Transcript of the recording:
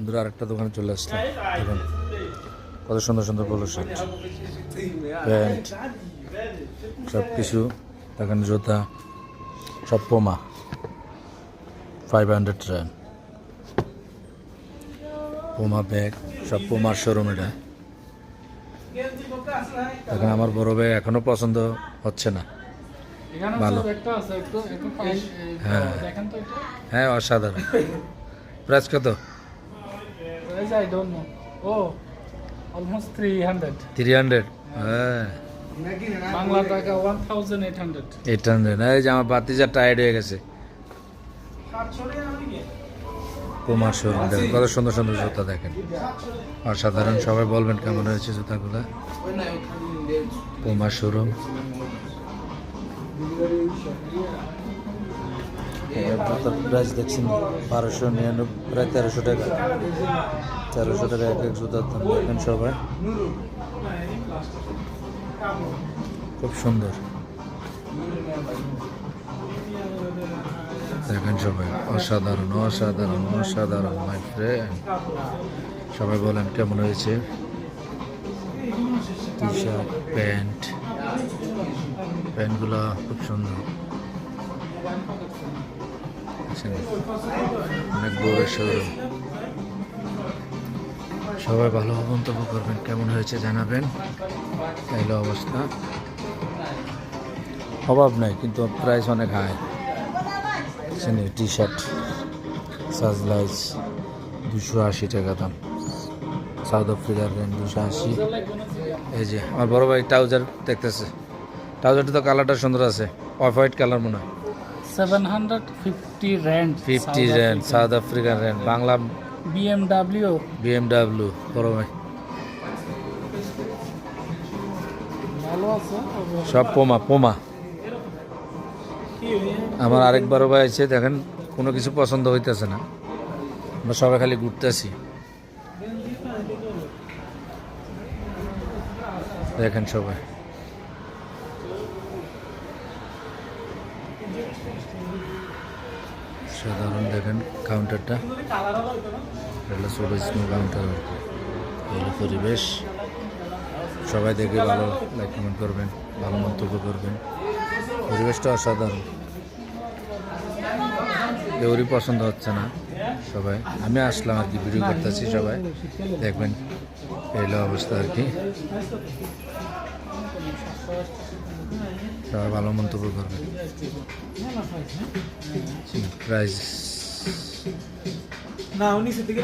বন্ধুরা আরেকটা দোকানে চলে আসলাম। দেখুন কত সুন্দর সুন্দর পোলো শার্ট, প্যান্ট, সব কিছু দেখেন, জুতা সব পোমা 500 রান, পোমা ব্যাগ, সব পোমার শোরুম। এটা দেখেন আমার বড় ভাই এখনো পছন্দ হচ্ছে না। ভালো, হ্যাঁ হ্যাঁ, অসাধারণ। প্রাইস কত? Almost 300. 300, হ্যাঁ বাংলা টাকা 1800. 800। এই যে আমার বাতিজা টায়ার্ড হয়ে গেছে। পোমার শোরুম দেখেন, কত সুন্দর সুন্দর জুতা দেখেন, অসাধারণ। সবাই বলবেন কেমন হয়েছে জুতাগুলো। পোমার শোরুম, জুতার প্রাইস দেখছেন 1299, প্রায় 1300 টাকা। 1300 টাকা এক এক জুতার দাম দেখেন সবাই, খুব সুন্দর দেখেন সবাই, অসাধারণ অসাধারণ অসাধারণ মাই ফ্রেন্ড। সবাই বলেন কেমন হয়েছে। টি শার্ট, প্যান্টগুলো খুব সুন্দর, অনেক বড় শোরুম। সবাই ভালো মন্তব্য করবেন, কেমন হয়েছে জানাবেন। তাইলে অবস্থা অভাব নাই, কিন্তু প্রাইস অনেক হাই। টি শার্ট সাজলাইজ 280 টাকা দাম, সাউথ আফ্রিকার রেন্ট 280। এই যে আমার বড় ভাই ট্রাউজার দেখতেছে, ট্রাউজারটা তো কালারটা সুন্দর আছে, অফ হোয়াইট কালার মনে হয়। 750 rand. 50 rent, south African rent, Bangla BMW বড় ভাই। ভালো আছে। সব পোমা। আমার আরেক বড় ভাই আছে, দেখেন কোনো কিছু পছন্দ হইতেছে না, আমরা সবাই খালি ঘুরতেছি। দেখেন সবাই, সাধারণ দেখেন কাউন্টারটা, এটা ছোটো স্নো কাউন্টার আর কি। এগুলো পরিবেশ, সবাই দেখে ভালো লাইক কমেন্ট করবেন, ভালো মন্তব্য করবেন। পরিবেশটা অসাধারণ, কেউরই পছন্দ হচ্ছে না সবাই। আমি আসলাম আর কি, ভিডিও করতেছি, সবাই দেখবেন এই অবস্থা আর কি। সবাই ভালো মন্তব্য করবেন। প্রাইস না 19 থেকে